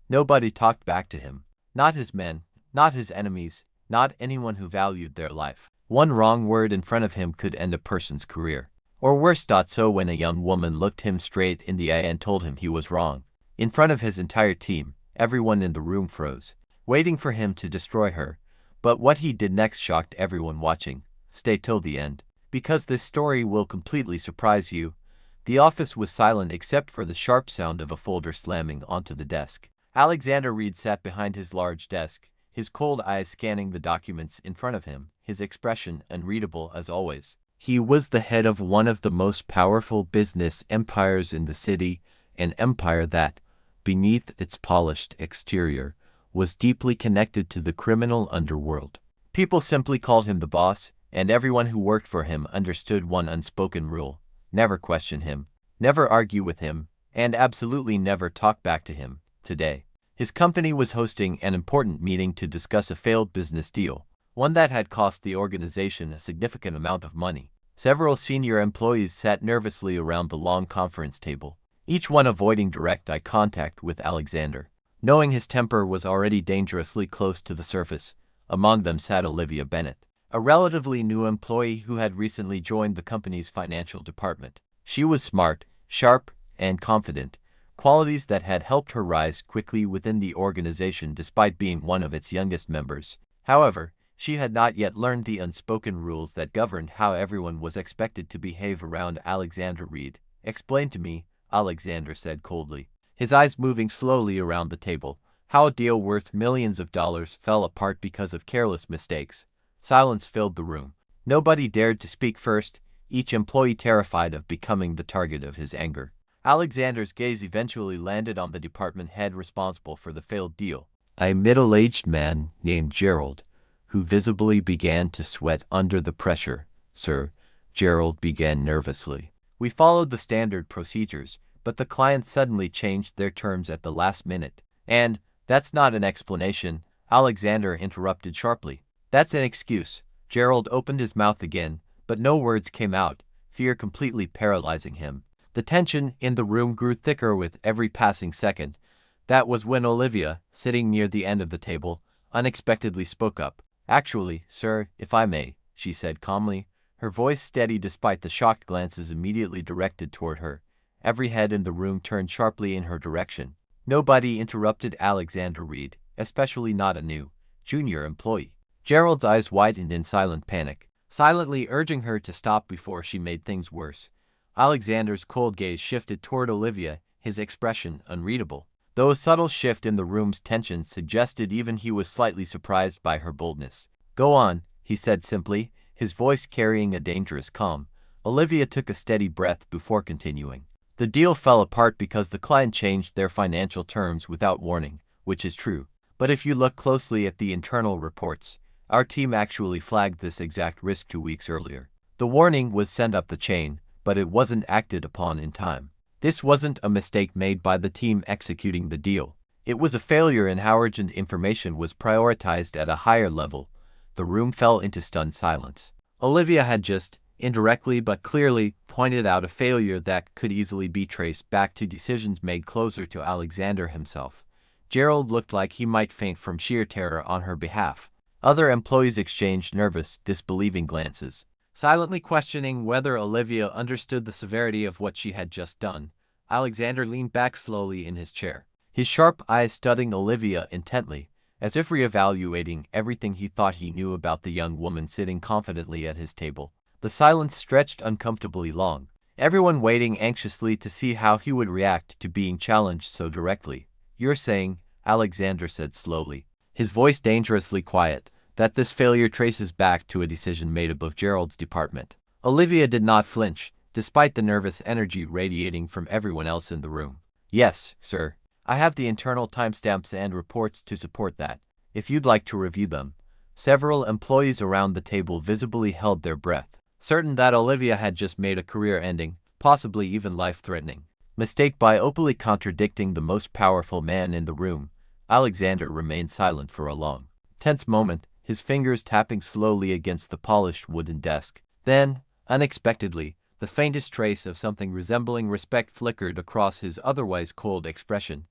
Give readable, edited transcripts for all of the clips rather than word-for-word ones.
Nobody talked back to him. Not his men, not his enemies, not anyone who valued their life. One wrong word in front of him could end a person's career. Or worse. So when a young woman looked him straight in the eye and told him he was wrong, in front of his entire team, everyone in the room froze, waiting for him to destroy her. But what he did next shocked everyone watching. Stay till the end, because this story will completely surprise you. The office was silent except for the sharp sound of a folder slamming onto the desk. Alexander Reed sat behind his large desk, his cold eyes scanning the documents in front of him, his expression unreadable as always. He was the head of one of the most powerful business empires in the city, an empire that, beneath its polished exterior, was deeply connected to the criminal underworld. People simply called him the boss, and everyone who worked for him understood one unspoken rule: never question him, never argue with him, and absolutely never talk back to him. Today, his company was hosting an important meeting to discuss a failed business deal, one that had cost the organization a significant amount of money. Several senior employees sat nervously around the long conference table, each one avoiding direct eye contact with Alexander, knowing his temper was already dangerously close to the surface. Among them sat Olivia Bennett, a relatively new employee who had recently joined the company's financial department. She was smart, sharp, and confident, qualities that had helped her rise quickly within the organization despite being one of its youngest members. However, she had not yet learned the unspoken rules that governed how everyone was expected to behave around Alexander Reed. "Explain to me," Alexander said coldly, his eyes moving slowly around the table, "how a deal worth millions of dollars fell apart because of careless mistakes." Silence filled the room. Nobody dared to speak first, each employee terrified of becoming the target of his anger. Alexander's gaze eventually landed on the department head responsible for the failed deal, a middle-aged man named Gerald, who visibly began to sweat under the pressure. "Sir," Gerald began nervously, "we followed the standard procedures, but the client suddenly changed their terms at the last minute." "And that's not an explanation," Alexander interrupted sharply. "That's an excuse." Gerald opened his mouth again, but no words came out, fear completely paralyzing him. The tension in the room grew thicker with every passing second. That was when Olivia, sitting near the end of the table, unexpectedly spoke up. "Actually, sir, if I may," she said calmly, her voice steady despite the shocked glances immediately directed toward her. Every head in the room turned sharply in her direction. Nobody interrupted Alexander Reed, especially not a new, junior employee. Gerald's eyes widened in silent panic, silently urging her to stop before she made things worse. Alexander's cold gaze shifted toward Olivia, his expression unreadable, though a subtle shift in the room's tension suggested even he was slightly surprised by her boldness. "Go on," he said simply, his voice carrying a dangerous calm. Olivia took a steady breath before continuing. "The deal fell apart because the client changed their financial terms without warning, which is true. But if you look closely at the internal reports, our team actually flagged this exact risk 2 weeks earlier. The warning was sent up the chain, but it wasn't acted upon in time. This wasn't a mistake made by the team executing the deal. It was a failure in how urgent information was prioritized at a higher level." The room fell into stunned silence. Olivia had just, indirectly but clearly, pointed out a failure that could easily be traced back to decisions made closer to Alexander himself. Gerald looked like he might faint from sheer terror on her behalf. Other employees exchanged nervous, disbelieving glances, silently questioning whether Olivia understood the severity of what she had just done. Alexander leaned back slowly in his chair, his sharp eyes studying Olivia intently, as if reevaluating everything he thought he knew about the young woman sitting confidently at his table. The silence stretched uncomfortably long, everyone waiting anxiously to see how he would react to being challenged so directly. "You're saying," Alexander said slowly, his voice dangerously quiet, "that this failure traces back to a decision made above Gerald's department." Olivia did not flinch, despite the nervous energy radiating from everyone else in the room. "Yes, sir. I have the internal timestamps and reports to support that, if you'd like to review them." Several employees around the table visibly held their breath, certain that Olivia had just made a career-ending, possibly even life-threatening, mistake by openly contradicting the most powerful man in the room. Alexander remained silent for a long, tense moment, his fingers tapping slowly against the polished wooden desk. Then, unexpectedly, the faintest trace of something resembling respect flickered across his otherwise cold expression.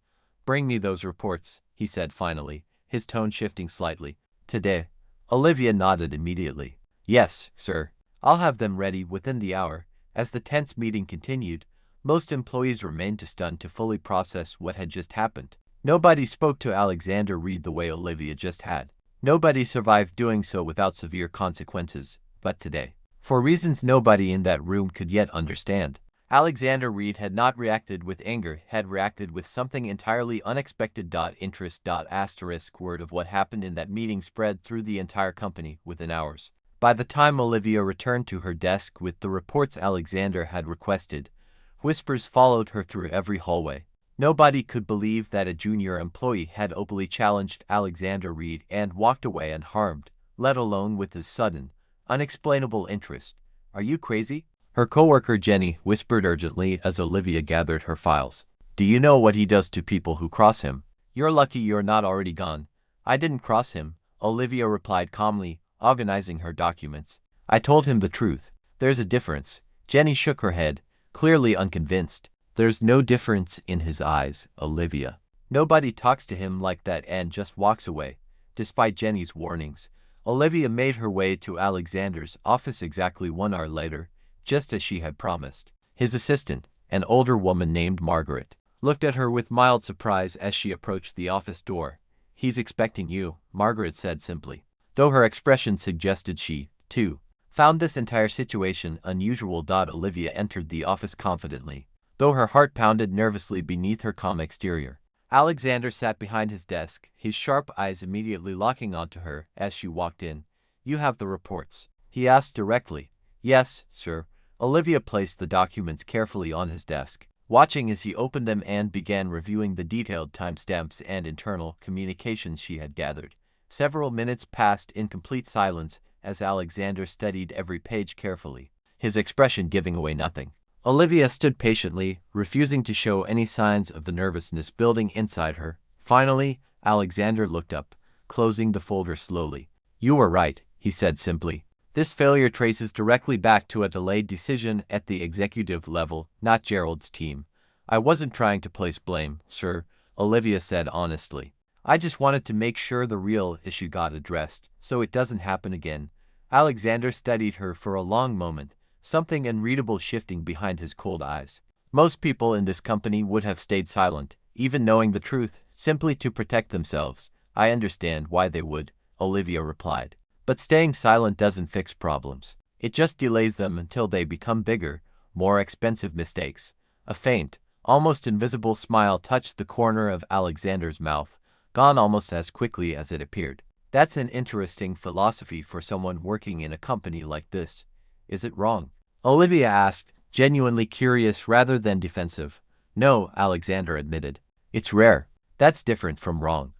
Bring me those reports, he said finally, his tone shifting slightly. Today? Olivia nodded immediately. Yes, sir. I'll have them ready within the hour. As the tense meeting continued, most employees remained too stunned to fully process what had just happened. Nobody spoke to Alexander Reed the way Olivia just had. Nobody survived doing so without severe consequences, but today, for reasons nobody in that room could yet understand, Alexander Reed had not reacted with anger, had reacted with something entirely unexpected. Interest. Word of what happened in that meeting spread through the entire company within hours. By the time Olivia returned to her desk with the reports Alexander had requested, whispers followed her through every hallway. Nobody could believe that a junior employee had openly challenged Alexander Reed and walked away unharmed, let alone with his sudden, unexplainable interest. Are you crazy? Her coworker Jenny whispered urgently as Olivia gathered her files. Do you know what he does to people who cross him? You're lucky you're not already gone. I didn't cross him, Olivia replied calmly, organizing her documents. I told him the truth. There's a difference. Jenny shook her head, clearly unconvinced. There's no difference in his eyes, Olivia. Nobody talks to him like that and just walks away. Despite Jenny's warnings, Olivia made her way to Alexander's office exactly 1 hour later, just as she had promised. His assistant, an older woman named Margaret, looked at her with mild surprise as she approached the office door. He's expecting you, Margaret said simply, though her expression suggested she, too, found this entire situation unusual. Olivia entered the office confidently, though her heart pounded nervously beneath her calm exterior. Alexander sat behind his desk, his sharp eyes immediately locking onto her as she walked in. You have the reports? He asked directly. Yes, sir. Olivia placed the documents carefully on his desk, watching as he opened them and began reviewing the detailed timestamps and internal communications she had gathered. Several minutes passed in complete silence as Alexander studied every page carefully, his expression giving away nothing. Olivia stood patiently, refusing to show any signs of the nervousness building inside her. Finally, Alexander looked up, closing the folder slowly. You were right, he said simply. This failure traces directly back to a delayed decision at the executive level, not Gerald's team. I wasn't trying to place blame, sir, Olivia said honestly. I just wanted to make sure the real issue got addressed, so it doesn't happen again. Alexander studied her for a long moment, something unreadable shifting behind his cold eyes. Most people in this company would have stayed silent, even knowing the truth, simply to protect themselves. I understand why they would, Olivia replied. But staying silent doesn't fix problems. It just delays them until they become bigger, more expensive mistakes. A faint, almost invisible smile touched the corner of Alexander's mouth, gone almost as quickly as it appeared. That's an interesting philosophy for someone working in a company like this. Is it wrong? Olivia asked, genuinely curious rather than defensive. No, Alexander admitted. It's rare. That's different from wrong.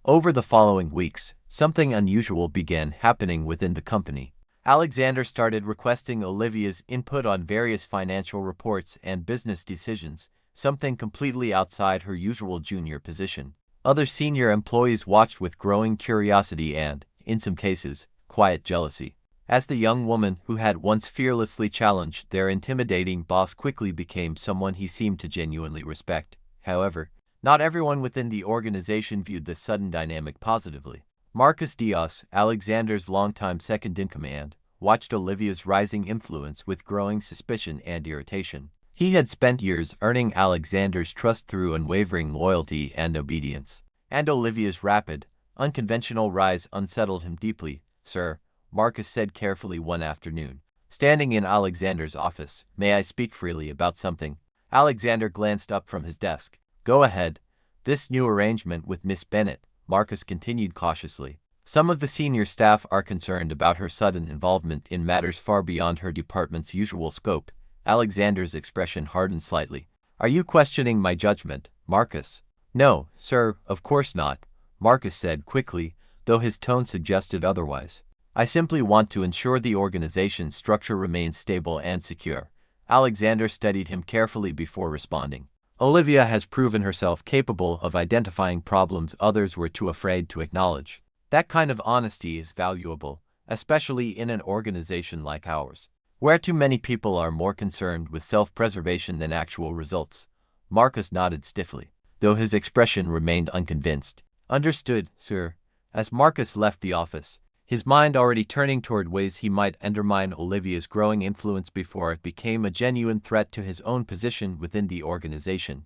Over the following weeks, something unusual began happening within the company. Alexander started requesting Olivia's input on various financial reports and business decisions, something completely outside her usual junior position. Other senior employees watched with growing curiosity and, in some cases, quiet jealousy. As the young woman who had once fearlessly challenged their intimidating boss quickly became someone he seemed to genuinely respect. However, not everyone within the organization viewed this sudden dynamic positively. Marcus Diaz, Alexander's longtime second-in-command, watched Olivia's rising influence with growing suspicion and irritation. He had spent years earning Alexander's trust through unwavering loyalty and obedience, and Olivia's rapid, unconventional rise unsettled him deeply. Sir, Marcus said carefully one afternoon, standing in Alexander's office, may I speak freely about something? Alexander glanced up from his desk. Go ahead. This new arrangement with Miss Bennett, Marcus continued cautiously. Some of the senior staff are concerned about her sudden involvement in matters far beyond her department's usual scope. Alexander's expression hardened slightly. Are you questioning my judgment, Marcus? No, sir, of course not, Marcus said quickly, though his tone suggested otherwise. I simply want to ensure the organization's structure remains stable and secure. Alexander studied him carefully before responding. Olivia has proven herself capable of identifying problems others were too afraid to acknowledge. That kind of honesty is valuable, especially in an organization like ours, where too many people are more concerned with self-preservation than actual results. Marcus nodded stiffly. though his expression remained unconvinced. "Understood, sir." As Marcus left the office, his mind already turning toward ways he might undermine Olivia's growing influence before it became a genuine threat to his own position within the organization.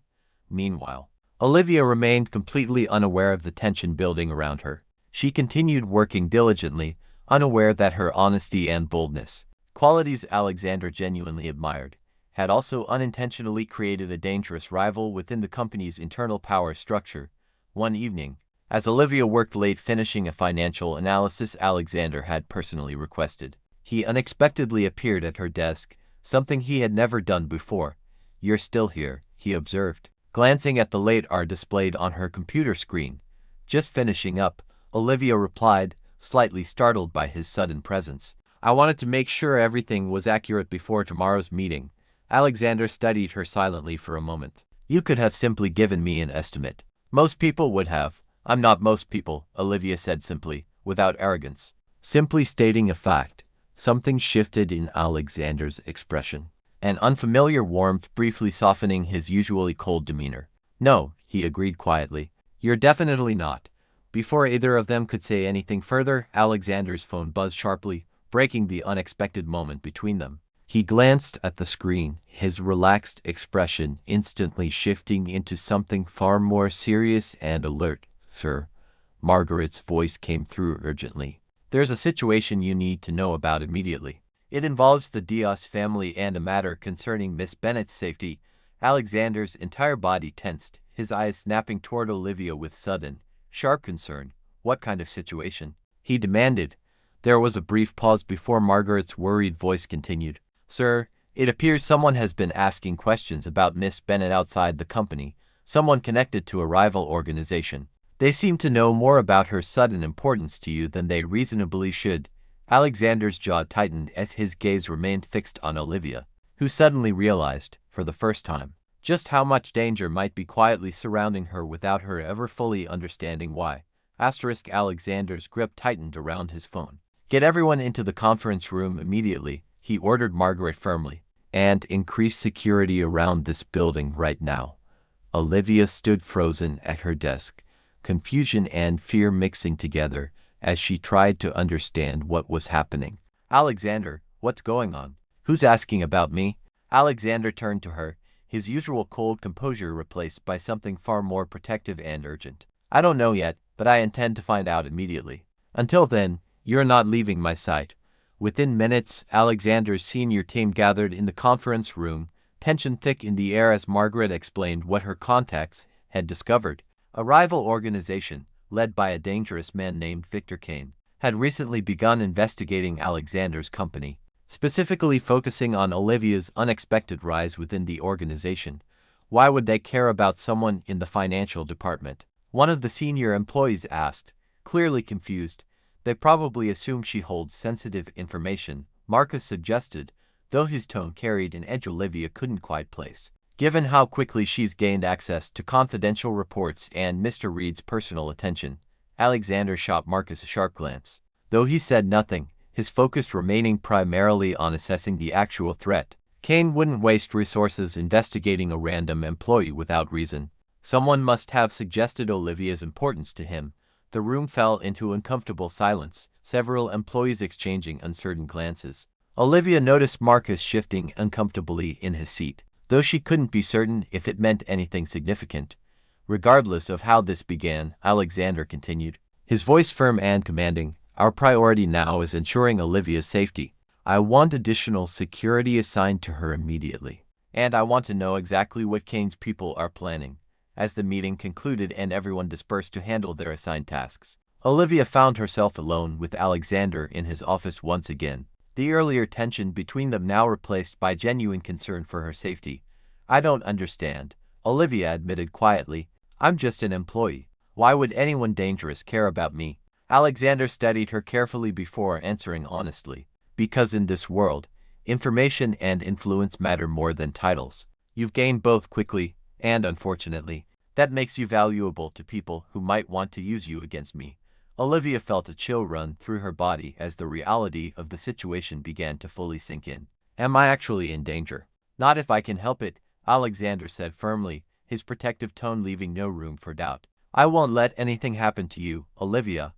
Meanwhile, Olivia remained completely unaware of the tension building around her. She continued working diligently, unaware that her honesty and boldness, qualities Alexander genuinely admired, had also unintentionally created a dangerous rival within the company's internal power structure. One evening, as Olivia worked late finishing a financial analysis Alexander had personally requested, he unexpectedly appeared at her desk, something he had never done before. "You're still here," he observed, glancing at the late hour displayed on her computer screen. "Just finishing up," Olivia replied, slightly startled by his sudden presence. "I wanted to make sure everything was accurate before tomorrow's meeting." Alexander studied her silently for a moment. "You could have simply given me an estimate. Most people would have." "I'm not most people," Olivia said simply, without arrogance. Simply stating a fact. Something shifted in Alexander's expression, an unfamiliar warmth briefly softening his usually cold demeanor. "No," he agreed quietly. "You're definitely not." Before either of them could say anything further, Alexander's phone buzzed sharply, breaking the unexpected moment between them. He glanced at the screen, his relaxed expression instantly shifting into something far more serious and alert. "Sir," Margaret's voice came through urgently. "There's a situation you need to know about immediately. It involves the Diaz family and a matter concerning Miss Bennet's safety." Alexander's entire body tensed, his eyes snapping toward Olivia with sudden, sharp concern. "What kind of situation?" he demanded. There was a brief pause before Margaret's worried voice continued. "Sir, it appears someone has been asking questions about Miss Bennet outside the company, someone connected to a rival organization. They seem to know more about her sudden importance to you than they reasonably should." Alexander's jaw tightened as his gaze remained fixed on Olivia, who suddenly realized, for the first time, just how much danger might be quietly surrounding her without her ever fully understanding why. Alexander's grip tightened around his phone. "Get everyone into the conference room immediately," he ordered Margaret firmly, "and increase security around this building right now." Olivia stood frozen at her desk, confusion and fear mixing together as she tried to understand what was happening. "Alexander, what's going on? Who's asking about me?" Alexander turned to her, his usual cold composure replaced by something far more protective and urgent. "I don't know yet, but I intend to find out immediately. Until then, you're not leaving my sight." Within minutes, Alexander's senior team gathered in the conference room, tension thick in the air as Margaret explained what her contacts had discovered. A rival organization, led by a dangerous man named Victor Kane, had recently begun investigating Alexander's company, specifically focusing on Olivia's unexpected rise within the organization. "Why would they care about someone in the financial department?" one of the senior employees asked, clearly confused. "They probably assume she holds sensitive information," Marcus suggested, though his tone carried an edge Olivia couldn't quite place. "Given how quickly she's gained access to confidential reports and Mr. Reed's personal attention." Alexander shot Marcus a sharp glance. Though he said nothing, his focus remaining primarily on assessing the actual threat. Kane wouldn't waste resources investigating a random employee without reason. Someone must have suggested Olivia's importance to him. The room fell into uncomfortable silence, several employees exchanging uncertain glances. Olivia noticed Marcus shifting uncomfortably in his seat, though she couldn't be certain if it meant anything significant. "Regardless of how this began," Alexander continued, his voice firm and commanding, "our priority now is ensuring Olivia's safety. I want additional security assigned to her immediately. And I want to know exactly what Kane's people are planning." As the meeting concluded and everyone dispersed to handle their assigned tasks, Olivia found herself alone with Alexander in his office once again, the earlier tension between them now replaced by genuine concern for her safety. "I don't understand," Olivia admitted quietly. "I'm just an employee. Why would anyone dangerous care about me?" Alexander studied her carefully before answering honestly. "Because in this world, information and influence matter more than titles. You've gained both quickly, and unfortunately, that makes you valuable to people who might want to use you against me." Olivia felt a chill run through her body as the reality of the situation began to fully sink in. "Am I actually in danger?" "Not if I can help it," Alexander said firmly, his protective tone leaving no room for doubt. "I won't let anything happen to you, Olivia."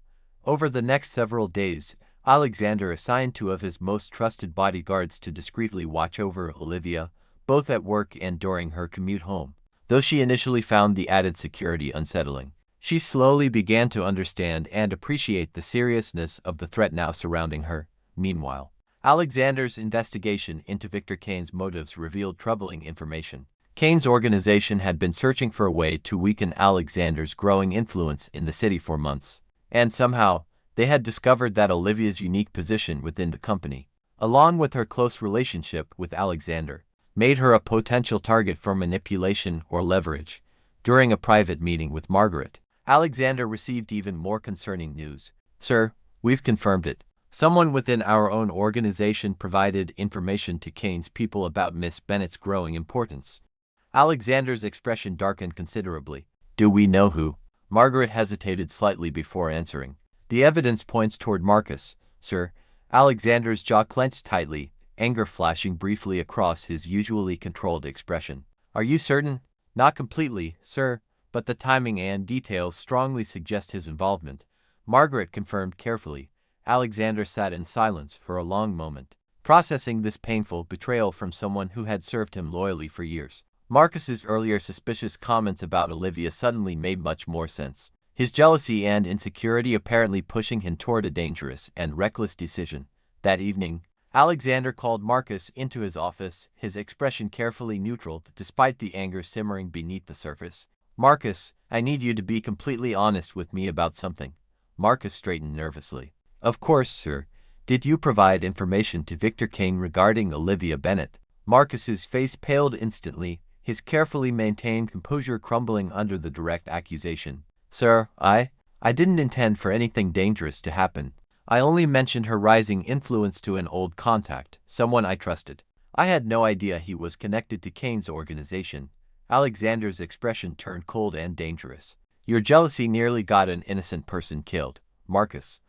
Over the next several days, Alexander assigned two of his most trusted bodyguards to discreetly watch over Olivia, both at work and during her commute home. Though she initially found the added security unsettling, she slowly began to understand and appreciate the seriousness of the threat now surrounding her. Meanwhile, Alexander's investigation into Victor Kane's motives revealed troubling information. Kane's organization had been searching for a way to weaken Alexander's growing influence in the city for months, and somehow, they had discovered that Olivia's unique position within the company, along with her close relationship with Alexander, made her a potential target for manipulation or leverage. During a private meeting with Margaret, Alexander received even more concerning news. "Sir, we've confirmed it. Someone within our own organization provided information to Kane's people about Miss Bennett's growing importance." Alexander's expression darkened considerably. "Do we know who?" Margaret hesitated slightly before answering. "The evidence points toward Marcus, sir." Alexander's jaw clenched tightly, anger flashing briefly across his usually controlled expression. "Are you certain?" "Not completely, sir, but the timing and details strongly suggest his involvement," Margaret confirmed carefully. Alexander sat in silence for a long moment, processing this painful betrayal from someone who had served him loyally for years. Marcus's earlier suspicious comments about Olivia suddenly made much more sense. His jealousy and insecurity apparently pushing him toward a dangerous and reckless decision. That evening, Alexander called Marcus into his office, his expression carefully neutral despite the anger simmering beneath the surface. "Marcus, I need you to be completely honest with me about something." Marcus straightened nervously. "Of course, sir. Did you provide information to Victor Kane regarding Olivia Bennett?" Marcus's face paled instantly, his carefully maintained composure crumbling under the direct accusation. "Sir, I didn't intend for anything dangerous to happen. I only mentioned her rising influence to an old contact, someone I trusted. I had no idea he was connected to Kane's organization." Alexander's expression turned cold and dangerous. "Your jealousy nearly got an innocent person killed, Marcus."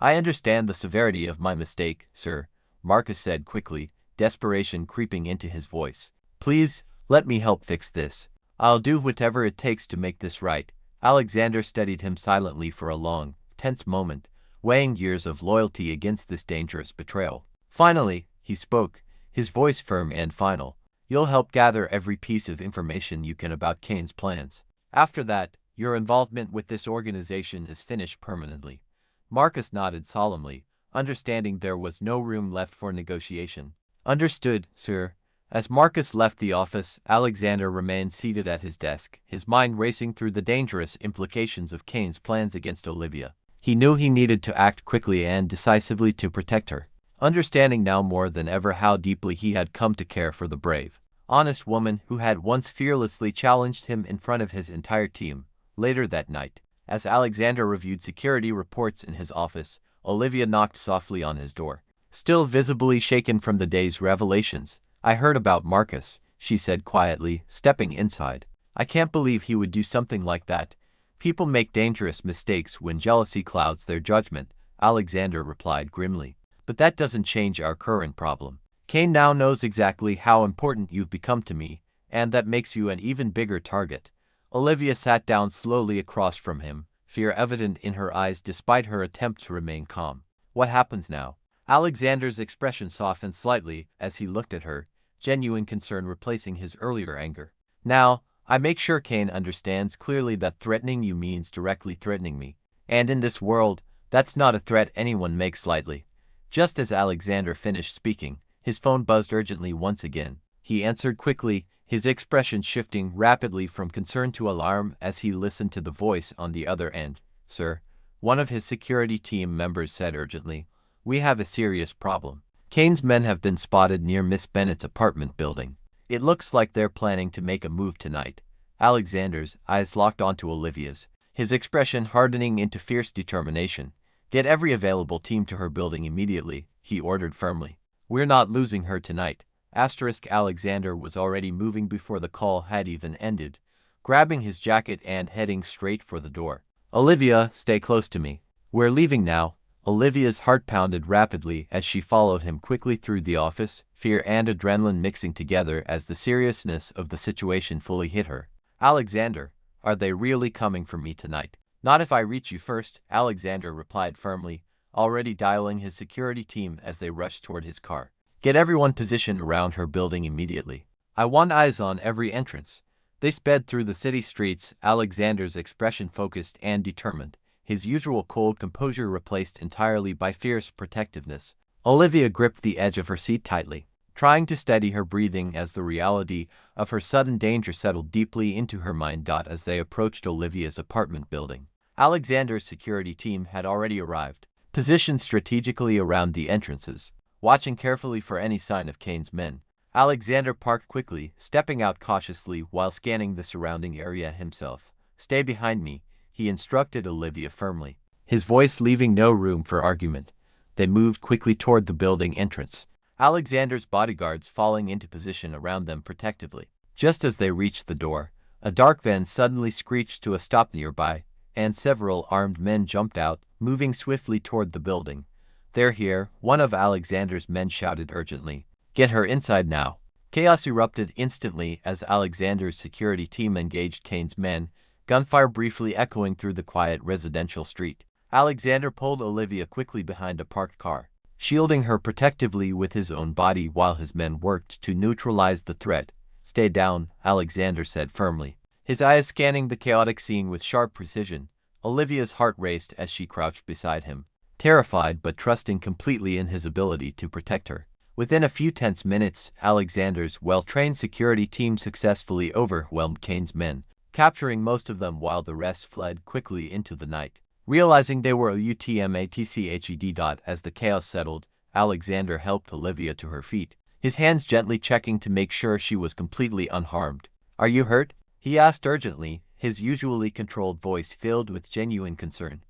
"I understand the severity of my mistake, sir," Marcus said quickly, desperation creeping into his voice. "Please, let me help fix this. I'll do whatever it takes to make this right." Alexander studied him silently for a long, tense moment, weighing years of loyalty against this dangerous betrayal. Finally, he spoke, his voice firm and final. "You'll help gather every piece of information you can about Kane's plans. After that, your involvement with this organization is finished permanently." Marcus nodded solemnly, understanding there was no room left for negotiation. "Understood, sir." As Marcus left the office, Alexander remained seated at his desk, his mind racing through the dangerous implications of Kane's plans against Olivia. He knew he needed to act quickly and decisively to protect her, understanding now more than ever how deeply he had come to care for the brave, honest woman who had once fearlessly challenged him in front of his entire team. Later that night, as Alexander reviewed security reports in his office, Olivia knocked softly on his door. Still visibly shaken from the day's revelations, "I heard about Marcus," she said quietly, stepping inside. "I can't believe he would do something like that." "People make dangerous mistakes when jealousy clouds their judgment," Alexander replied grimly. "But that doesn't change our current problem. Kane now knows exactly how important you've become to me, and that makes you an even bigger target." Olivia sat down slowly across from him, fear evident in her eyes despite her attempt to remain calm. "What happens now?" Alexander's expression softened slightly as he looked at her, genuine concern replacing his earlier anger. "Now, I make sure Kane understands clearly that threatening you means directly threatening me. And in this world, that's not a threat anyone makes lightly." Just as Alexander finished speaking, his phone buzzed urgently once again. He answered quickly, his expression shifting rapidly from concern to alarm as he listened to the voice on the other end. "Sir," one of his security team members said urgently, "we have a serious problem. Kane's men have been spotted near Miss Bennett's apartment building. It looks like they're planning to make a move tonight." Alexander's eyes locked onto Olivia's, his expression hardening into fierce determination. "Get every available team to her building immediately," he ordered firmly. "We're not losing her tonight." Alexander was already moving before the call had even ended, grabbing his jacket and heading straight for the door. "Olivia, stay close to me. We're leaving now." Olivia's heart pounded rapidly as she followed him quickly through the office, fear and adrenaline mixing together as the seriousness of the situation fully hit her. "Alexander, are they really coming for me tonight?" "Not if I reach you first," Alexander replied firmly, already dialing his security team as they rushed toward his car. "Get everyone positioned around her building immediately. I want eyes on every entrance." They sped through the city streets, Alexander's expression focused and determined, his usual cold composure replaced entirely by fierce protectiveness. Olivia gripped the edge of her seat tightly, trying to steady her breathing as the reality of her sudden danger settled deeply into her mind. As they approached Olivia's apartment building, Alexander's security team had already arrived, positioned strategically around the entrances, watching carefully for any sign of Kane's men. Alexander parked quickly, stepping out cautiously while scanning the surrounding area himself. "Stay behind me," he instructed Olivia firmly, his voice leaving no room for argument. They moved quickly toward the building entrance, Alexander's bodyguards falling into position around them protectively. Just as they reached the door, a dark van suddenly screeched to a stop nearby, and several armed men jumped out, moving swiftly toward the building. "They're here," one of Alexander's men shouted urgently. "Get her inside now." Chaos erupted instantly as Alexander's security team engaged Kane's men, gunfire briefly echoing through the quiet residential street. Alexander pulled Olivia quickly behind a parked car, shielding her protectively with his own body while his men worked to neutralize the threat. "Stay down," Alexander said firmly, his eyes scanning the chaotic scene with sharp precision. Olivia's heart raced as she crouched beside him, terrified but trusting completely in his ability to protect her. Within a few tense minutes, Alexander's well-trained security team successfully overwhelmed Kane's men, capturing most of them while the rest fled quickly into the night. Realizing they were utmatched. As the chaos settled, Alexander helped Olivia to her feet, his hands gently checking to make sure she was completely unharmed. "Are you hurt?" he asked urgently, his usually controlled voice filled with genuine concern.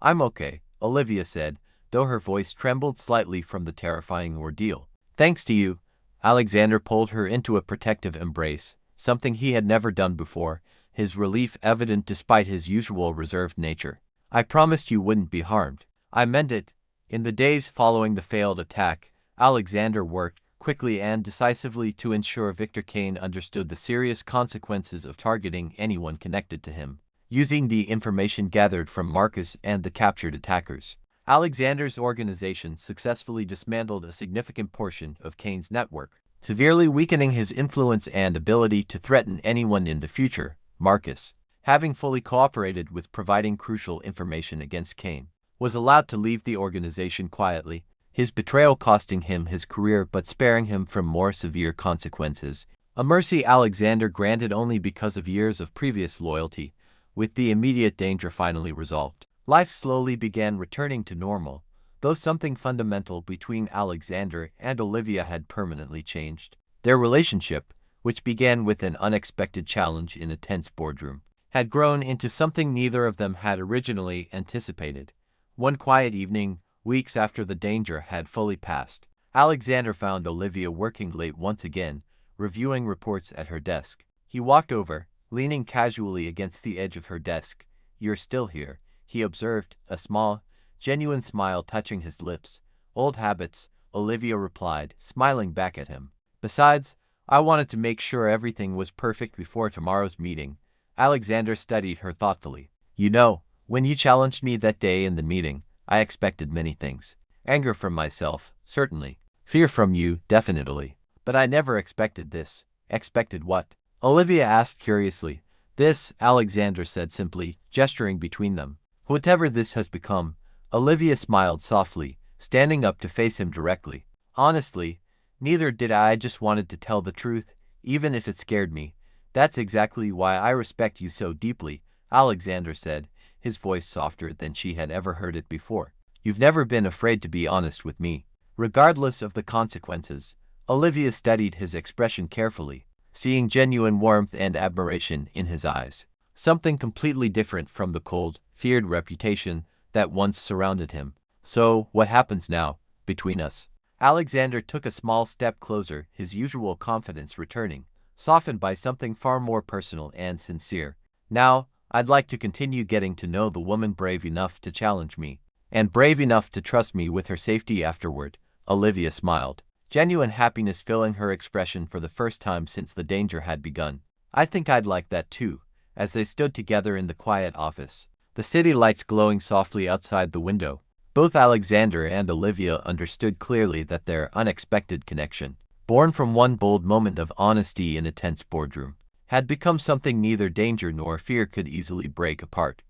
"I'm okay," Olivia said, though her voice trembled slightly from the terrifying ordeal. "Thanks to you." Alexander pulled her into a protective embrace, something he had never done before, his relief evident despite his usual reserved nature. "I promised you wouldn't be harmed." "I meant it." In the days following the failed attack, Alexander worked quickly and decisively to ensure Victor Kane understood the serious consequences of targeting anyone connected to him. Using the information gathered from Marcus and the captured attackers, Alexander's organization successfully dismantled a significant portion of Kane's network, severely weakening his influence and ability to threaten anyone in the future. Marcus, having fully cooperated with providing crucial information against Kane, was allowed to leave the organization quietly, his betrayal costing him his career but sparing him from more severe consequences, a mercy Alexander granted only because of years of previous loyalty. With the immediate danger finally resolved, life slowly began returning to normal, though something fundamental between Alexander and Olivia had permanently changed. Their relationship, which began with an unexpected challenge in a tense boardroom, had grown into something neither of them had originally anticipated. One quiet evening, weeks after the danger had fully passed, Alexander found Olivia working late once again, reviewing reports at her desk. He walked over, leaning casually against the edge of her desk. "You're still here," he observed, a small, genuine smile touching his lips. "Old habits," Olivia replied, smiling back at him. "Besides, I wanted to make sure everything was perfect before tomorrow's meeting." Alexander studied her thoughtfully. "You know, when you challenged me that day in the meeting, I expected many things. Anger from myself, certainly. Fear from you, definitely. But I never expected this." "Expected what?" Olivia asked curiously. "This," Alexander said simply, gesturing between them. "Whatever this has become." Olivia smiled softly, standing up to face him directly. "Honestly, neither did I just wanted to tell the truth, even if it scared me. That's exactly why I respect you so deeply," Alexander said, his voice softer than she had ever heard it before. "You've never been afraid to be honest with me, regardless of the consequences." Olivia studied his expression carefully, seeing genuine warmth and admiration in his eyes, something completely different from the cold, feared reputation that once surrounded him. "So, what happens now, between us?" Alexander took a small step closer, his usual confidence returning, softened by something far more personal and sincere. "Now, I'd like to continue getting to know the woman brave enough to challenge me, and brave enough to trust me with her safety afterward." Olivia smiled, genuine happiness filling her expression for the first time since the danger had begun. I think I'd like that too. As they stood together in the quiet office, the city lights glowing softly outside the window, both Alexander and Olivia understood clearly that their unexpected connection, born from one bold moment of honesty in a tense boardroom, had become something neither danger nor fear could easily break apart.